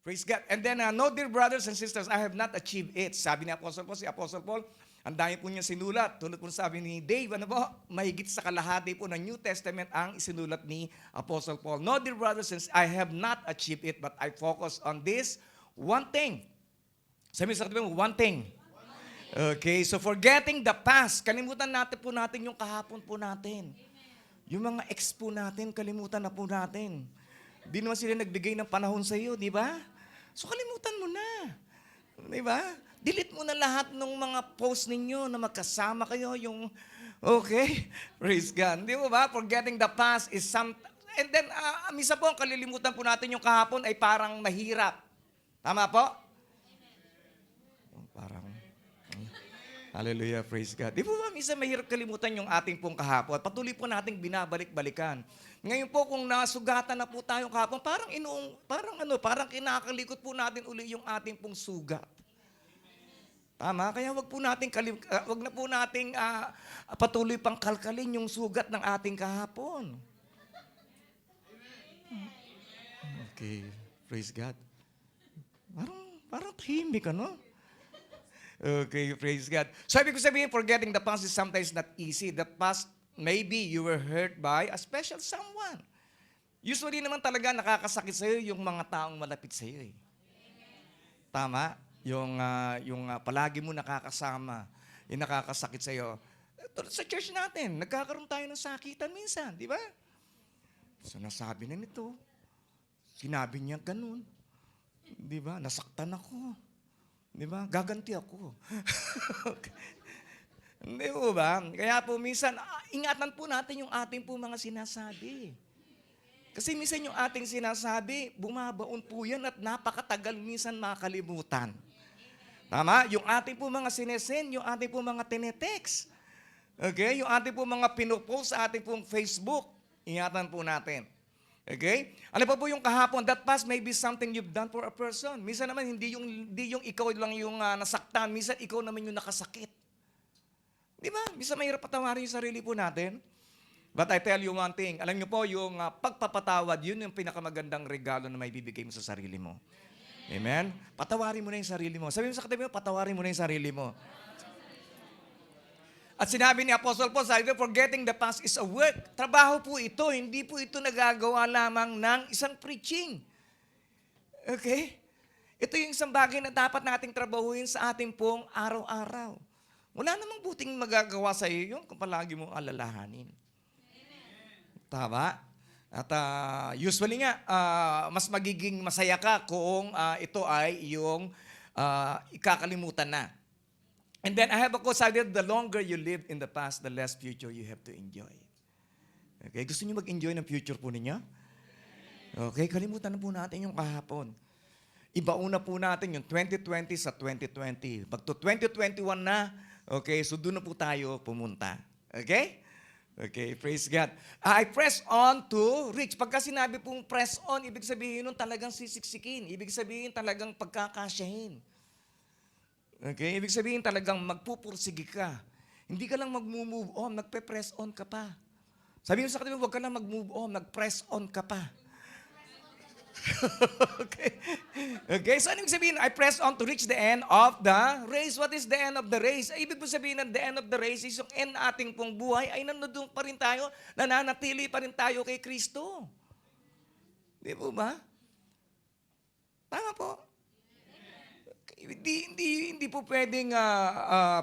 Praise God. And then, no, dear brothers and sisters, I have not achieved it. Sabi ni Apostle Paul, si Apostle Paul, ang dami po niya sinulat. Tulad po sabi ni Dave, ano po, mahigit sa kalahati po ng New Testament ang isinulat ni Apostle Paul. No, dear brothers and sisters, I have not achieved it, but I focus on this one thing. Sabi sa katabi mo, one thing. Okay, so forgetting the past, kalimutan natin po natin yung kahapon po natin. Yung mga ex po natin, kalimutan na po natin. Di naman sila nagbigay ng panahon sa iyo, di ba? So kalimutan mo na. Di ba? Delete mo na lahat ng mga post ninyo na magkasama kayo, yung, okay, praise God. Di ba? Forgetting the past is some, and then, misa po, ang kalilimutan po natin yung kahapon ay parang mahirap. Tama po? Parang, hallelujah, praise God. Di po ba, minsan mahirap kalimutan yung ating pong kahapon. Patuloy po nating binabalik-balikan. Ngayon po, kung nasugatan na po tayo kahapon, parang kinakalikot po natin uli yung ating pong sugat. Tama? Kaya wag na po nating patuloy pang kalkalin yung sugat ng ating kahapon. Okay, praise God. Parang tahimik, ano? Okay, praise God. So, ibig ko sabihin, forgetting the past is sometimes not easy. The past, maybe you were hurt by a special someone. Usually naman talaga nakakasakit sa'yo yung mga taong malapit sa'yo. Eh. Tama? Yung palagi mo nakakasama, yung nakakasakit sa'yo. Sa church natin, nagkakaroon tayo ng sakitan minsan, di ba? So, nasabi na nito, sinabi niya ganun. Di ba? Nasaktan ako. Di ba? Gaganti ako. Hindi po ba? Kaya po minsan, ingatan po natin yung ating po mga sinasabi. Kasi minsan yung ating sinasabi, bumabaon po yan at napakatagal minsan makalimutan. Tama? Yung ating po mga sinesend, yung ating po mga tinetext. Okay? Yung ating po mga pinopost sa ating pong Facebook, ingatan po natin. Okay? Ano pa po yung kahapon? That past may be something you've done for a person. Minsan naman, hindi yung ikaw lang yung nasaktan. Minsan, ikaw naman yung nakasakit. Di ba? Minsan mahirap patawarin yung sarili po natin. But I tell you one thing. Alam niyo po, yung pagpapatawad, yun yung pinakamagandang regalo na may bibigay mo sa sarili mo. Amen? Patawarin mo na yung sarili mo. Sabi mo sa katabi mo, patawarin mo na yung sarili mo. At sinabi ni Apostle Paul, sabi ko, forgetting the past is a work. Trabaho po ito. Hindi po ito nagagawa lamang ng isang preaching. Okay? Ito yung isang bagay na dapat nating trabahuin sa ating pong araw-araw. Wala namang buting magagawa sa iyo yun kung palagi mong alalahanin. Tama? At usually nga, mas magiging masaya ka kung ito ay yung ikakalimutan na. And then I have a quote, sabi, the longer you live in the past, the less future you have to enjoy. Okay, gusto niyo mag-enjoy ng future po ninyo? Okay, kalimutan na po natin yung kahapon. Ibauna po natin yung 2020 sa 2020. Pag to 2021 na, okay, so doon na po tayo pumunta. Okay? Okay, praise God. I press on to reach. Pagka sinabi pong press on, ibig sabihin nun talagang sisiksikin. Ibig sabihin talagang pagkakasyahin. Okay, ibig sabihin talagang magpupursige ka. Hindi ka lang mag-move on, nagpe-press on ka pa. Sabi mo sa katabi, huwag ka lang mag-move on, nag-press on ka pa. Okay. Okay, so ano ibig sabihin? I press on to reach the end of the race. What is the end of the race? Ibig po sabihin ng the end of the race is yung end ating pong buhay ay nandun pa rin tayo, nananatili pa rin tayo kay Kristo. Di po ba? Tama po. Hindi po pwedeng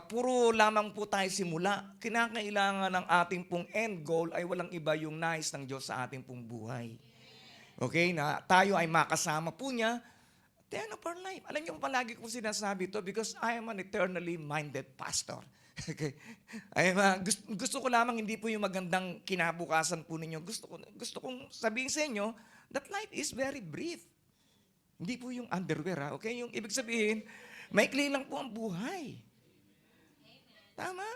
puro lamang po tayo simula. Kinakailangan ng ating pong end goal ay walang iba yung nais ng Diyos sa ating pong buhay. Okay, na tayo ay makasama po niya at the end of our life. Alam niyo, palagi ko sinasabi ito because I am an eternally minded pastor. Okay. Gusto ko lamang hindi po yung magandang kinabukasan po ninyo. Gusto kong sabihin sa inyo that life is very brief. Hindi po yung underwear, okay? Yung ibig sabihin, maikli lang po ang buhay. Tama?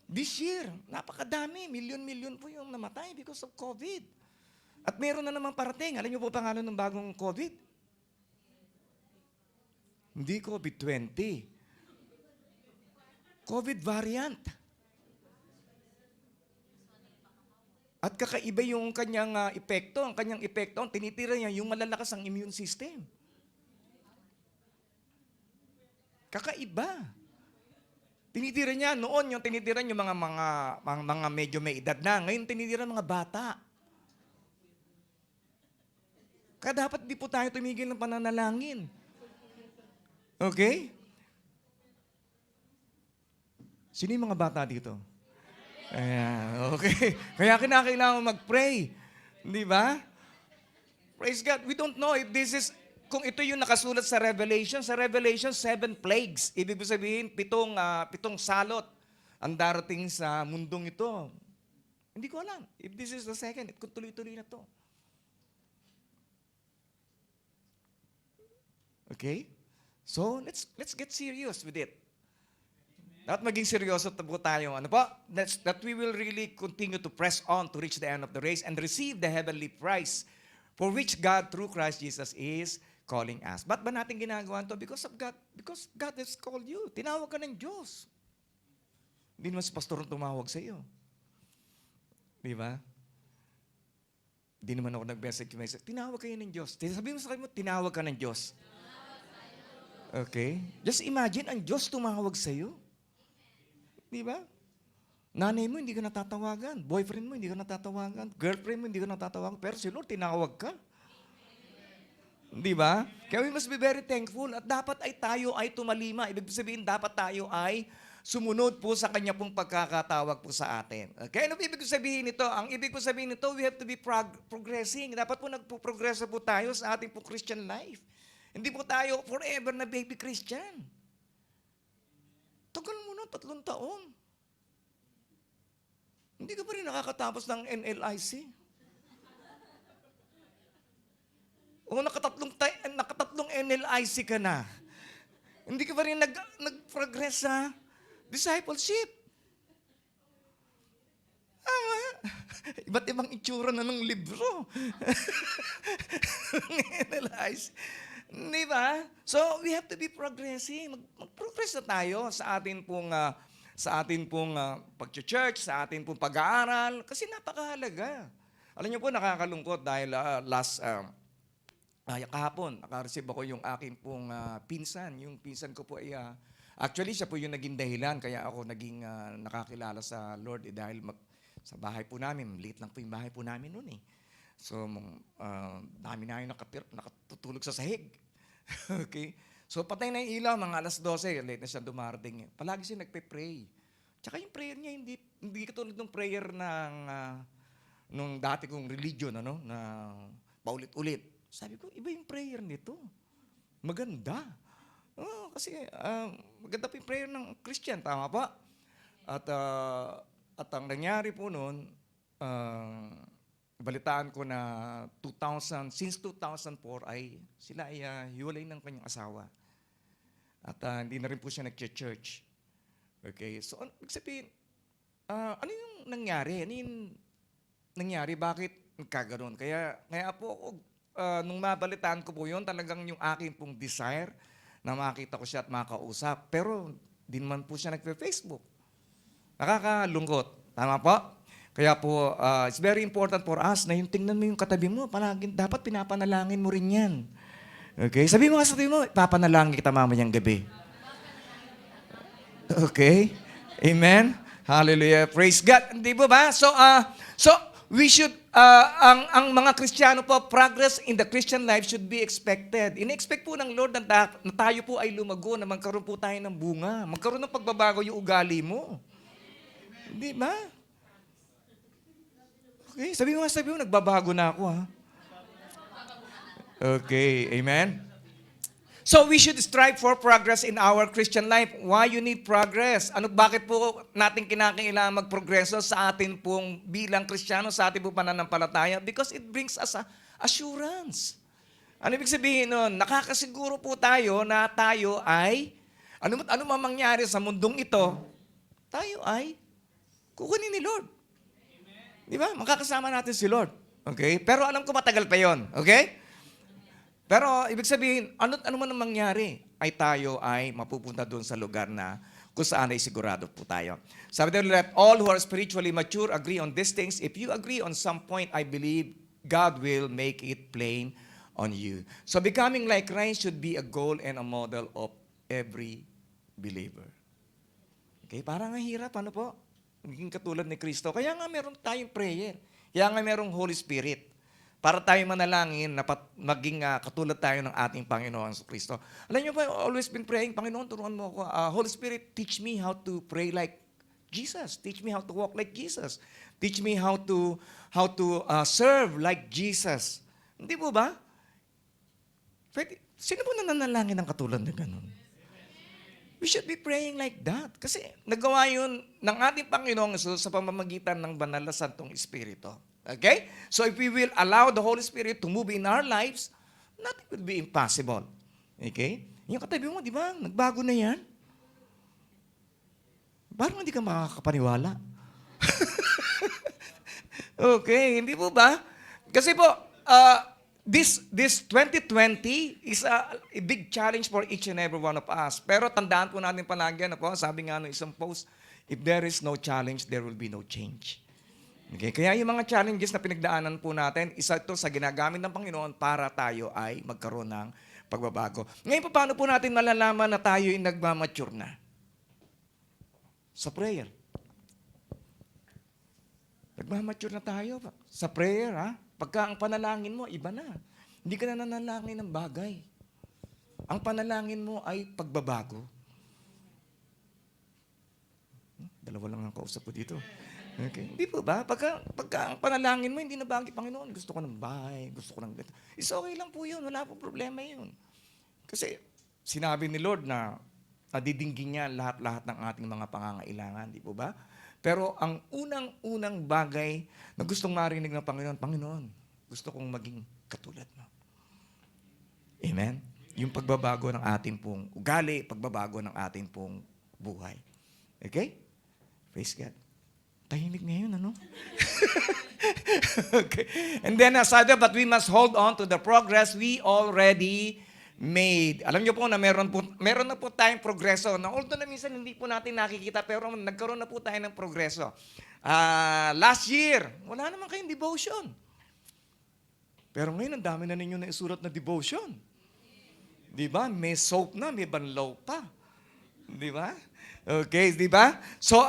This year, napakadami, milyon-milyon po yung namatay because of COVID. At meron na namang parating. Alam niyo po pangalan ng bagong COVID? Hindi COVID-20. COVID variant. At kakaiba yung kanyang epekto. Ang kanyang epekto, tinitira niya yung malalakas ang immune system. Kakaiba. Tinitira niya noon yung tinitira yung mga medyo may edad na. Ngayon tinitira mga bata. Kaya dapat di po tayo tumigil ng pananalangin. Okay? Sino yung mga bata dito? Ayan, okay. Kaya kinakailangan mag-pray. Di ba? Praise God. We don't know if this is, kung ito yung nakasulat sa Revelation 7 plagues. Ibig sabihin, pitong salot ang darating sa mundong ito. Hindi ko alam. If this is the second, kung tuloy-tuloy na to. Okay? So, let's get serious with it. Dapat maging seryoso po tayo. Ano po? That we will really continue to press on to reach the end of the race and receive the heavenly prize for which God through Christ Jesus is calling us. Ba't ba natin ginagawa ito? Because God has called you. Tinawag ka ng Diyos. Hindi naman si pastor ang tumawag sa iyo. Di ba? Hindi naman ako nag-message. Tinawag kayo ng Diyos. Sabihin mo sa akin mo, tinawag ka ng Diyos. Okay? Just imagine, ang Diyos tumawag sa iyo. Di ba? Nanay mo, hindi ka natatawagan. Boyfriend mo, hindi ka natatawagan. Girlfriend mo, hindi ka natatawagan. Pero si Lord, tinawag ka. Di ba? Kaya we must be very thankful. At dapat ay tayo ay tumalima. Ibig sabihin, dapat tayo ay sumunod po sa kanya pong pagkakatawag po sa atin. Okay? Ano ibig sabihin nito? Ang ibig sabihin nito, we have to be progressing. Dapat po nagpo-progress po tayo sa ating po Christian life. Hindi po tayo forever na baby Christian. Tagal mo na, 3 taon. Hindi ka pa rin nakakatapos ng NLIC. O nakatatlong NLIC ka na. Hindi ka pa rin nag-progress sa discipleship. Iba't ibang itsura na ng libro. NLIC. Di ba? So, we have to be progressing. Mag-progress na tayo sa atin pong pag-church, sa atin pong pag-aaral, kasi napakahalaga. Alam niyo po, nakakalungkot dahil kahapon, naka-receive ako yung aking pong pinsan. Yung pinsan ko po ay, actually, siya po yung naging dahilan, kaya ako naging nakakilala sa Lord dahil sa bahay po namin, liit lang po yung bahay po namin noon eh. So, dami na yung nakatutulog sa sahig. Okay? So, patay na yung ilaw, mga 12:00, late na siya dumarating. Palagi siya nagpe-pray. Tsaka yung prayer niya, hindi katulad ng prayer nung dati kong religion, na paulit-ulit. Sabi ko, iba yung prayer nito. Maganda. Kasi maganda pa yung prayer ng Christian, tama pa? At ang nangyari po noon, balitaan ko na since 2004 ay sila ay hiwalay ng kanyang asawa. At hindi na rin po siya nag-church. Okay, so sabihin, ano yung nangyari? Ano yung nangyari? Bakit nagkaganon? Kaya po, nung mabalitaan ko po yun, talagang yung aking pong desire na makita ko siya at makausap. Pero di naman po siya nagpe-Facebook. Nakakalungkot. Tama po? Kaya po, it's very important for us na yung tingnan mo yung katabi mo, dapat pinapanalangin mo rin yan. Okay? Sabi mo papanalangin kita mamayang gabi. Okay? Amen? Hallelujah. Praise God. Hindi po ba? So we should, ang mga Kristiyano po, progress in the Christian life should be expected. In-expect po ng Lord na tayo po ay lumago, na magkaroon po tayo ng bunga. Magkaroon ng pagbabago yung ugali mo. Hindi ba? Okay, sabi mo, nagbabago na ako, ha? Okay, amen? So, we should strive for progress in our Christian life. Why you need progress? Bakit po natin kinakailangan magprogreso sa atin pong bilang Kristiyano, sa atin pong pananampalataya? Because it brings us assurance. Ano ibig sabihin nun? Nakakasiguro po tayo na tayo ay, ano mangyari sa mundong ito, tayo ay kukunin ni Lord. Di ba? Makakasama natin si Lord. Okay? Pero alam ko matagal pa yon. Okay? Pero ibig sabihin, ano man ang mangyari, ay tayo ay mapupunta doon sa lugar na kung saan ay sigurado po tayo. Sabi nila, let all who are spiritually mature agree on these things. If you agree on some point, I believe God will make it plain on you. So becoming like Christ should be a goal and a model of every believer. Okay, parang ang hirap, ano po? Maging katulad ni Kristo. Kaya nga meron tayong prayer. Kaya nga merong Holy Spirit. Para tayo manalangin na maging katulad tayo ng ating Panginoon sa Kristo. Alam niyo ba, always been praying, Panginoon, turuan mo ako. Holy Spirit, teach me how to pray like Jesus. Teach me how to walk like Jesus. Teach me how to serve like Jesus. Hindi po ba? Sino po nananalangin ng katulad na ganun? We should be praying like that. Kasi nagawa yun ng ating Panginoong Jesus sa pamamagitan ng banal na Santong Espiritu. Okay? So if we will allow the Holy Spirit to move in our lives, nothing will be impossible. Okay? Yung katabi mo, di ba? Nagbago na yan. Parang hindi ka makakapaniwala. Okay, hindi po ba? Kasi po, this 2020 is a big challenge for each and every one of us. Pero tandaan po natin palagi, ano po, sabi nga no isang post, if there is no challenge, there will be no change. Okay? Kaya yung mga challenges na pinagdaanan po natin, isa ito sa ginagamit ng Panginoon para tayo ay magkaroon ng pagbabago. Ngayon, paano po natin malalaman na tayo ay nagmamature na? Sa prayer. Nagmamature na tayo sa prayer, ha? Pagka ang panalangin mo, iba na. Hindi ka na nanalangin ng bagay. Ang panalangin mo ay pagbabago. Dalawa lang ang kausap ko dito. Okay. Hindi po ba? Pagka ang panalangin mo, hindi na bagay, Panginoon, gusto ko ng bahay, gusto ko ng ganito. It's okay lang po yun. Wala po problema yun. Kasi sinabi ni Lord na nadidinggin niya lahat-lahat ng ating mga pangangailangan. Di po ba? Pero ang unang-unang bagay na gustong marinig ng Panginoon, Panginoon, gusto kong maging katulad mo. Amen? Yung pagbabago ng ating pong ugali, pagbabago ng ating pong buhay. Okay? Praise God. Tahimik ngayon, ano? Okay. And then, aside, but we must hold on to the progress we already made. Alam niyo po na meron na po tayong progreso. Na although na minsan hindi po natin nakikita, pero nagkaroon na po tayo ng progreso. Last year, wala naman kayong devotion. Pero ngayon, ang dami na ninyo na isulat na devotion. Di ba? May soap na, may banlaw pa. Di ba? Okay, di ba? So,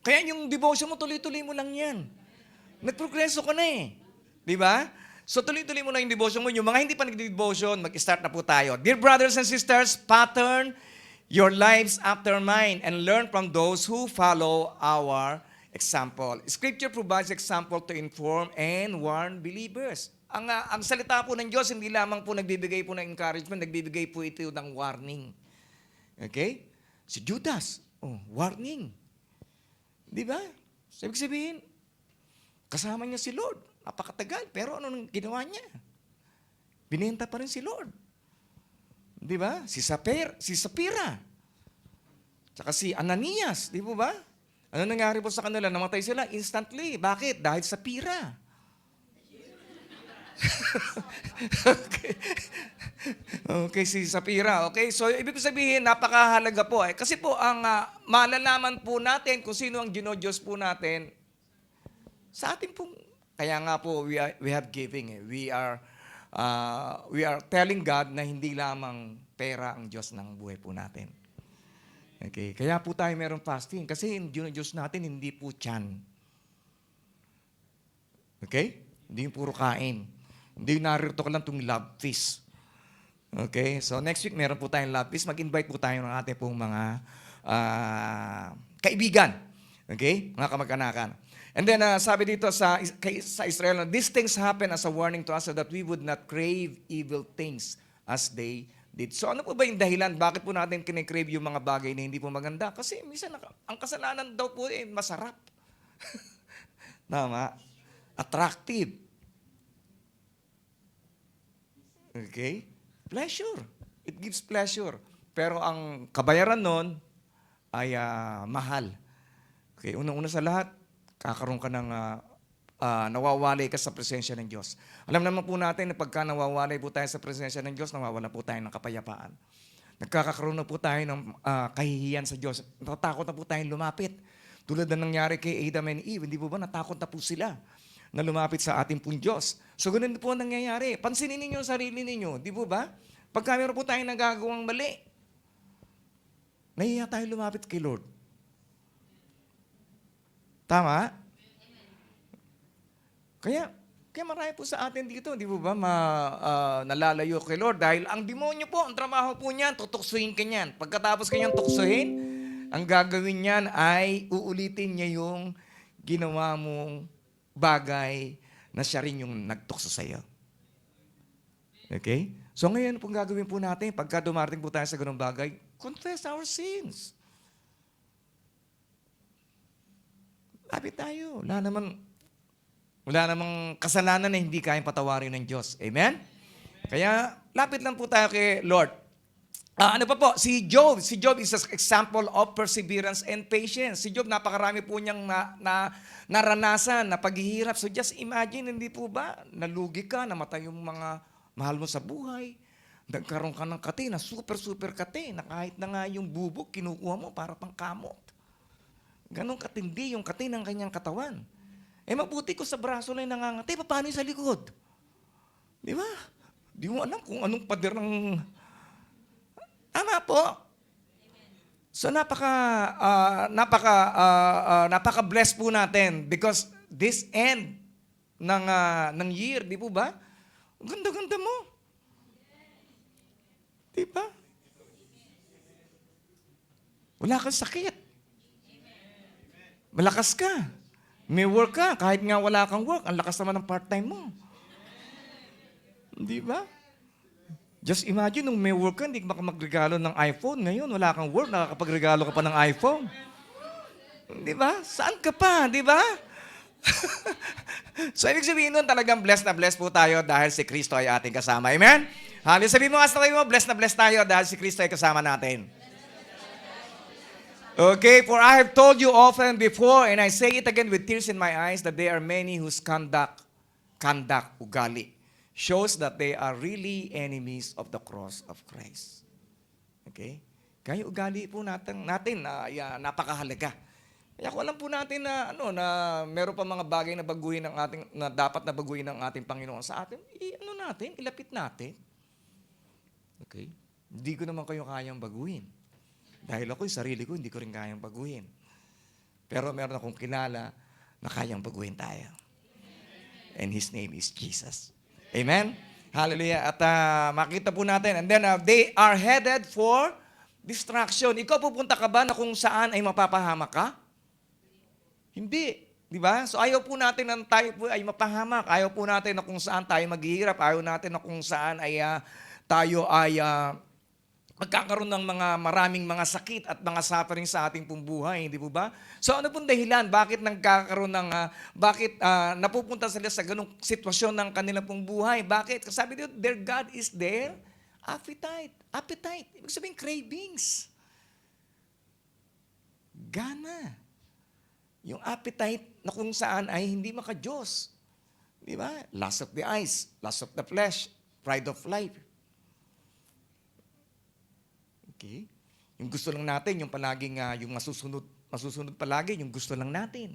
kaya yung devotion mo, tuloy-tuloy mo lang yan. Nagprogreso ka na eh. Di ba? So tuloy-tuloy mo na yung devotion mo. Yung mga hindi pa nag-devotion, mag-start na po tayo. Dear brothers and sisters, pattern your lives after mine and learn from those who follow our example. Scripture provides example to inform and warn believers. Ang salita po ng Diyos, hindi lamang po nagbibigay po ng encouragement, nagbibigay po ito ng warning. Okay? Si Judas, warning. Di ba? So, ibig sabihin, kasama niya si Lord. Napakatagal. Pero ano nang ginawa niya? Binenta pa rin si Lord. Di ba? Si Sapira. Tsaka si Ananias. Di ba? Ano nangyari po sa kanila? Namatay sila instantly. Bakit? Dahil sa pira. Okay, si Sapira. Okay, so ibig sabihin, napakahalaga po. Kasi po, ang malalaman po natin kung sino ang Diyos po natin, sa ating pong, kaya nga po, we have giving. We are telling God na hindi lamang pera ang Diyos ng buhay po natin. Okay, kaya po tayo meron fasting. Kasi yung Diyos natin, hindi po tiyan. Okay? Hindi yung puro kain. Hindi narito ka lang itong love feast. Okay? So next week, meron po tayong love feast. Mag-invite po tayo ng ating pong mga kaibigan. Okay? Mga kamag-anakan. And then, sabi dito sa Israel, these things happen as a warning to us so that we would not crave evil things as they did. So ano po ba yung dahilan? Bakit po natin kinikrave yung mga bagay na hindi po maganda? Kasi minsan, ang kasalanan daw po masarap. Tama? Attractive. Okay? Pleasure. It gives pleasure. Pero ang kabayaran nun ay mahal. Okay, unang-una sa lahat, kakaroon ka ng nawawalay ka sa presensya ng Diyos. Alam naman po natin na pagka nawawalay po tayo sa presensya ng Diyos, nawawala po tayo ng kapayapaan. Nagkakaroon na po tayo ng kahihiyan sa Diyos. Natatakot na po tayong lumapit. Tulad na nangyari kay Adam and Eve, hindi po ba natakot na po sila na lumapit sa ating pong Diyos? So ganun po ang nangyayari. Pansinin ninyo ang sarili ninyo, di po ba? Pagka meron po tayong nagagawang mali, nahihiya tayo lumapit kay Lord. Tama? Kaya marami po sa atin dito, di ba nalalayo kay Lord dahil ang demonyo po, ang trabaho po niyan, tutuksuhin ka niyan. Pagkatapos kanyang tuksuhin, ang gagawin niyan ay uulitin niya yung ginawa mong bagay na siya rin yung nagtukso sa iyo. Okay? So ngayon pong gagawin po natin, pagka dumarating po tayo sa ganung bagay, confess our sins. Lapit tayo. Wala namang kasalanan na hindi kayang patawarin ng Diyos. Amen? Kaya, lapit lang po tayo kay Lord. Ano pa po? Si Job is an example of perseverance and patience. Si Job, napakarami po niyang naranasan na paghihirap. So just imagine, hindi po ba? Nalugi ka, namatay yung mga mahal mo sa buhay. Nagkaroon ka ng kate na super kate na kahit na nga yung bubog, kinukuha mo para pang kamot. Ganon katindi yung kate ng kanyang katawan. Mabuti ko sa braso lang nangangati, paano sa likod? Di ba? Di mo alam kung anong pader ng... Tama po. So napaka-blessed po natin because this end ng year, di po ba? Ganda-ganda mo. Di ba? Wala kang sakit. Malakas ka. May work ka, kahit nga wala kang work, ang lakas naman ng part-time mo. Di ba? Just imagine, nung may work ka, hindi ka magregalo ng iPhone. Ngayon, wala kang work, nakakapagregalo ka pa ng iPhone. Di ba? Saan ka pa? Di ba? So, ibig sabihin nun, talagang blessed na blessed po tayo dahil si Kristo ay ating kasama. Amen? Hallelujah. Sabihin mo nga sa tayo mo, blessed na blessed tayo dahil si Kristo ay kasama natin. Okay, for I have told you often before, and I say it again with tears in my eyes, that there are many whose conduct, ugali, shows that they are really enemies of the cross of Christ. Okay? Kaya ugali po natin napakahalaga. Kaya kung alam po natin na meron pa mga bagay na baguhin ng ating na dapat na baguhin ng ating Panginoon sa atin, ilapit natin. Okay? Hindi ko naman kayo kayang baguhin. Dahil ako, yung sarili ko, hindi ko rin kayang baguhin. Pero meron akong kilala na kayang baguhin tayo. And His name is Jesus. Amen? Hallelujah. At makita po natin. And then they are headed for destruction. Ikaw pupunta ka ba na kung saan ay mapapahamak ka? Hindi. Di ba? So ayaw po natin na tayo po ay mapahamak. Ayaw po natin na kung saan tayo maghihirap. Ayaw natin na kung saan ay tayo ay... magkakaroon ng maraming mga sakit at mga suffering sa ating pong buhay, hindi po ba? So ano pong dahilan? Bakit nagkakaroon napupunta sila sa ganung sitwasyon ng kanilang pong buhay? Bakit? Kasi sabi dito, their God is their appetite. Appetite. Ibig sabihin, cravings. Gana. Yung appetite na kung saan ay hindi maka-Diyos. Di ba? Lust of the eyes, lust of the flesh, pride of life. Okay? Yung gusto lang natin, yung palaging, yung masusunod palagi, yung gusto lang natin.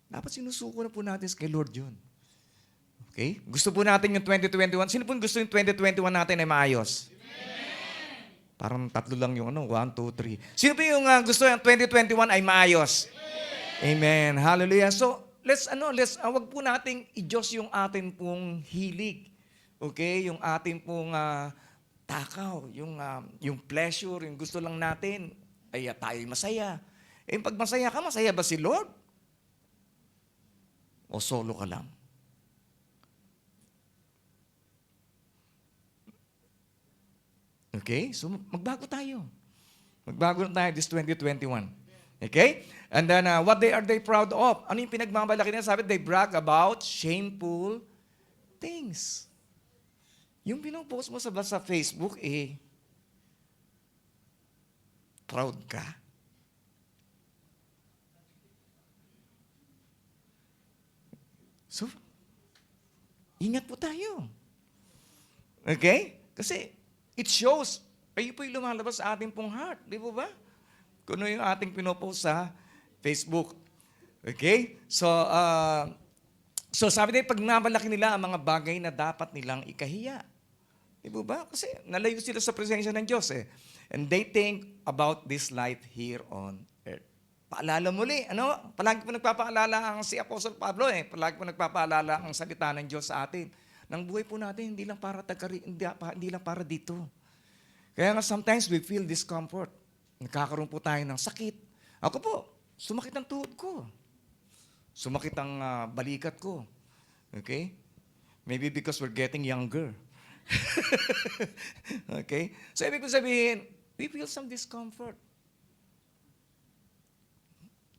Dapat sinusuko na po natin kay Lord yun. Okay? Gusto po natin yung 2021. Sino po gusto yung 2021 natin ay maayos? Amen. Parang tatlo lang yung 1, 2, 3. Sino po yung gusto yung 2021 ay maayos? Amen. Hallelujah. So, wag po nating i-Diyos yung atin pong hilig. Okay? Yung atin pong takaw, yung pleasure, yung gusto lang natin, ay tayo'y masaya. Pag masaya ka, masaya ba si Lord? O solo ka lang? Okay? So, magbago tayo. Magbago na tayo this 2021. Okay? And then, what are they proud of? Ano yung pinagmamalaki nila? Sabi, they brag about shameful things. Yung pinupost mo sa Facebook, proud ka? So, ingat po tayo. Okay? Kasi, it shows, ayun po yung lumalabas sa ating pong heart. Di po ba? Kung ano yung ating pinopost sa Facebook. Okay? So sabi nila, pag namalaki nila ang mga bagay na dapat nilang ikahiya. Di ba? Kasi nalayo sila sa presensya ng Diyos eh. And they think about this life here on earth. Paalala muli, palagi po nagpapaalala ang si Apostle Pablo eh. Palagi po nagpapaalala ang salita ng Diyos sa atin. Nang buhay po natin, hindi lang para dito. Kaya nga sometimes we feel discomfort. Nagkakaroon po tayo ng sakit. Ako po, sumakit ang tuhod ko. Sumakit ang balikat ko. Okay? Maybe because we're getting younger. Okay? So, ibig ko sabihin, we feel some discomfort.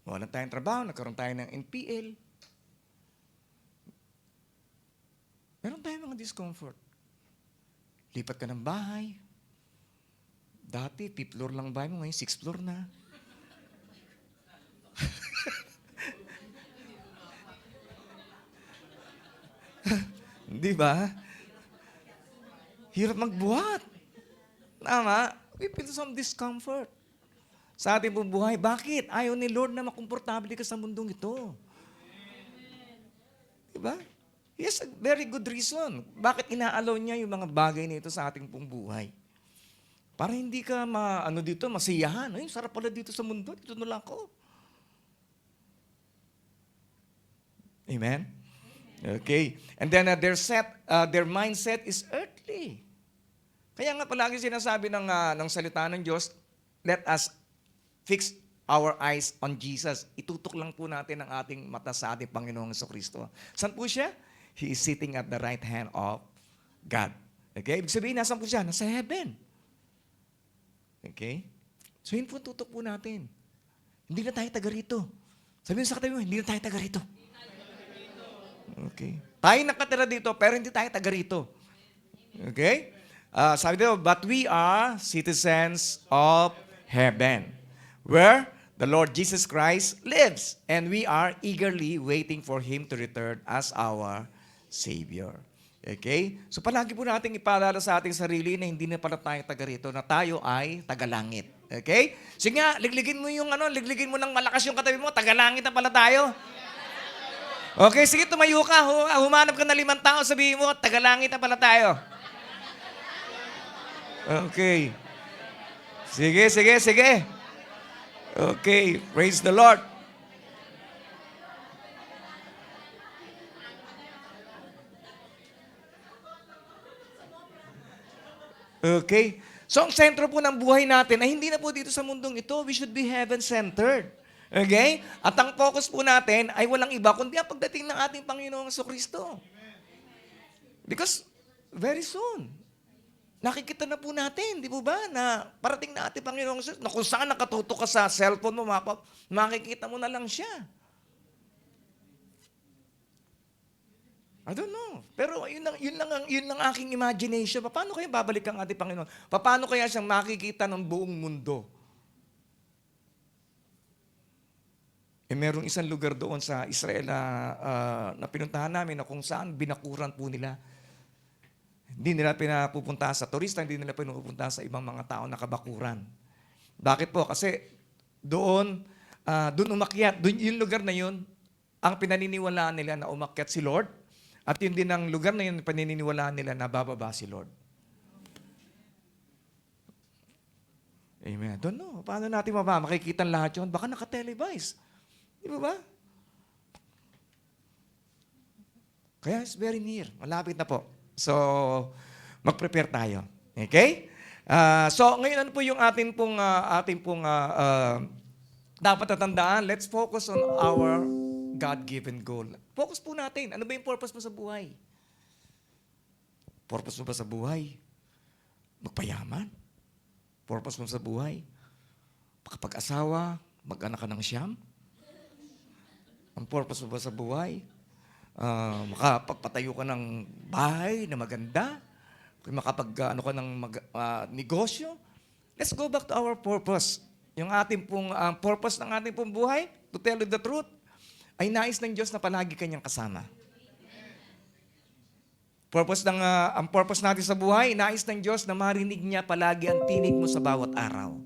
Wala tayong trabaho, nagkaroon tayo ng NPL. Meron tayong mga discomfort. Lipat ka ng bahay. Dati, 5th floor lang bahay mo, ngayon 6th floor na. Di ba? Hirap magbuhat. Tama? We feel some discomfort sa ating pong buhay. Bakit? Ayaw ni Lord na makomportable ka sa mundong ito. Diba? Yes, a very good reason. Bakit inaalaw niya yung mga bagay nito sa ating pong buhay? Para hindi ka masiyahan. Ay, sarap pala dito sa mundo. Dito na lang ako. Amen? Okay. And then their mindset is earthly. Kaya nga palagi sinasabi ng salita ng Diyos, let us fix our eyes on Jesus. Itutok lang po natin ang ating mata sa ating Panginoong Jesucristo. Saan po siya? He is sitting at the right hand of God. Okay? Ibig sabihin, nasan po siya? Nasa heaven. Okay? So yun po tutok po natin. Hindi na tayo taga rito. Sabihin sa katabi mo, hindi na tayo taga rito. Okay? Tayo nakatira dito, pero hindi tayo taga rito. Okay? Sabi dito, but we are citizens of heaven, where the Lord Jesus Christ lives, and we are eagerly waiting for Him to return as our Savior. Okay? So palagi po natin ipaalala sa ating sarili na hindi na pala tayo taga rito, na tayo ay taga-langit. Okay? Sige nga, ligligin mo ng malakas yung katabi mo, taga-langit na pala tayo. Okay, sige, tumayo ka, humanap ka na 5 tao, sabihin mo, taga-langit na pala tayo. Okay. Sige. Okay, praise the Lord. Okay. So ang sentro po ng buhay natin ay hindi na po dito sa mundong ito. We should be heaven-centered. Okay? At ang focus po natin ay walang iba kundi ang pagdating ng ating Panginoong Jesucristo. Because very soon, nakikita na po natin, di po ba, na parating na ating Panginoong Jesus, na kung saan nakatutok ka sa cellphone mo, makikita mo na lang siya. I don't know. Pero yun lang aking imagination. Paano kaya babalik ang ating Panginoon? Paano kaya siyang makikita ng buong mundo? Merong isang lugar doon sa Israel na pinuntahan namin na kung saan binakuran po nila. Hindi nila pinapupunta sa turista, hindi nila pinupunta sa ibang mga tao na kabakuran. Bakit po? Kasi doon umakyat, yung lugar na yun, ang pinaniniwalaan nila na umakyat si Lord, at yun din ang lugar na yun, pinaniniwalaan nila na bababa si Lord. Amen. Don't know. Paano natin makikita lahat yun? Baka naka-televise. Di ba? Kaya it's very near. Malapit na po. So, mag-prepare tayo. Okay? So, ngayon ano po yung ating pong dapat tatandaan? Let's focus on our God-given goal. Focus po natin. Ano ba yung purpose mo sa buhay? Purpose mo ba sa buhay? Magpayaman? Purpose mo sa buhay? Makapag-asawa? Mag-anak ka ng siyam? Ang purpose mo ba sa buhay? Makapagpatayo ka ng bahay na maganda? Makapag ka ng negosyo? Let's go back to our purpose. Yung ating pong purpose ng ating pong buhay, to tell you the truth, ay nais ng Diyos na palagi kanyang kasama. Ang purpose natin sa buhay, nais ng Diyos na marinig niya palagi ang tinig mo sa bawat araw.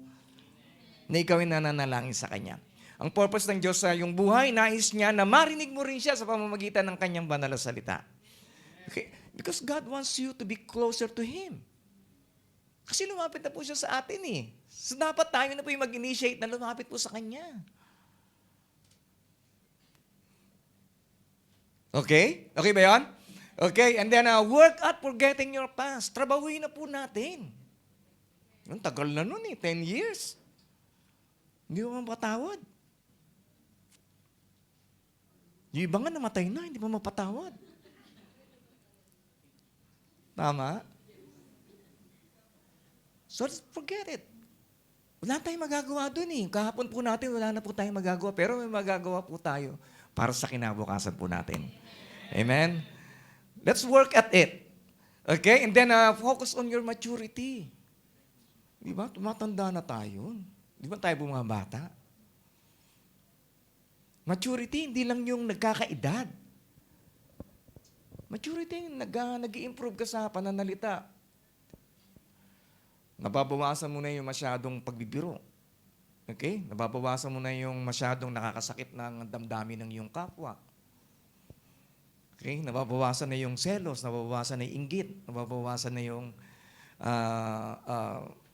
Na ikaw ay nananalangin sa Kanya. Ang purpose ng Diyos sa iyong buhay, nais niya na marinig mo rin siya sa pamamagitan ng Kanyang banal na salita. Okay? Because God wants you to be closer to Him. Kasi lumapit na po siya sa atin eh. So dapat tayo na po yung mag-initiate na lumapit po sa Kanya. Okay? Okay ba yan? Okay, and then work at forgetting your past. Trabahuin na po natin. Yung tagal na nun eh, 10 years. Hindi mo mapatawad. Yung iba nga namatay na, hindi mo mapatawad. Tama? So, forget it. Wala tayong magagawa dun eh. Kahapon po natin, wala na po tayong magagawa. Pero may magagawa po tayo para sa kinabukasan po natin. Amen? Let's work at it. Okay? And then, focus on your maturity. Di ba? Tumatanda na tayo. Di ba tayo bumabata? Maturity, hindi lang yung nagkakaedad. Maturity, nag-i-improve ka sa pananalita. Nababawasan mo na yung masyadong pagbibiro. Okay? Nababawasan mo na yung masyadong nakakasakit ng damdamin ng iyong kapwa. Okay? Nababawasan na yung selos, nababawasan na yung inggit, nababawasan na yung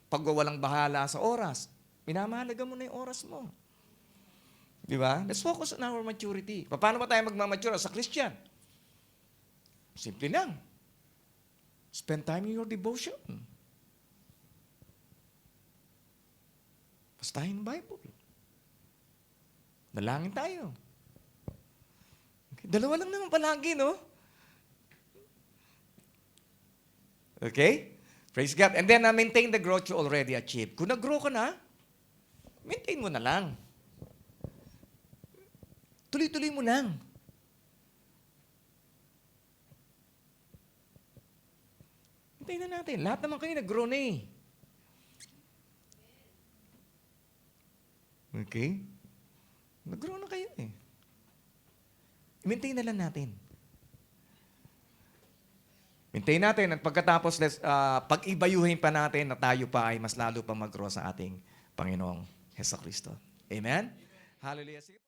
pagwawalang bahala sa oras. Minamahalaga mo na yung oras mo. Di ba? Let's focus on our maturity. Paano ba tayo magmamature sa Christian? Simple lang. Spend time in your devotion. Basahin ang Bible. Dalangin tayo. Okay. Dalawa lang naman palagi, no? Okay? Praise God. And then, maintain the growth you already achieved. Kung nag-grow ka na, maintain mo na lang. Tuloy-tuloy mo lang. Hintayin na natin. Lahat naman kayo nag-grow na eh. Okay? Nag-grow na kayo eh. Maintain na lang natin. Maintain natin at pagkatapos pag-ibayuhin pa natin na tayo pa ay mas lalo pa mag-grow sa ating Panginoong Hesukristo. Amen? Hallelujah.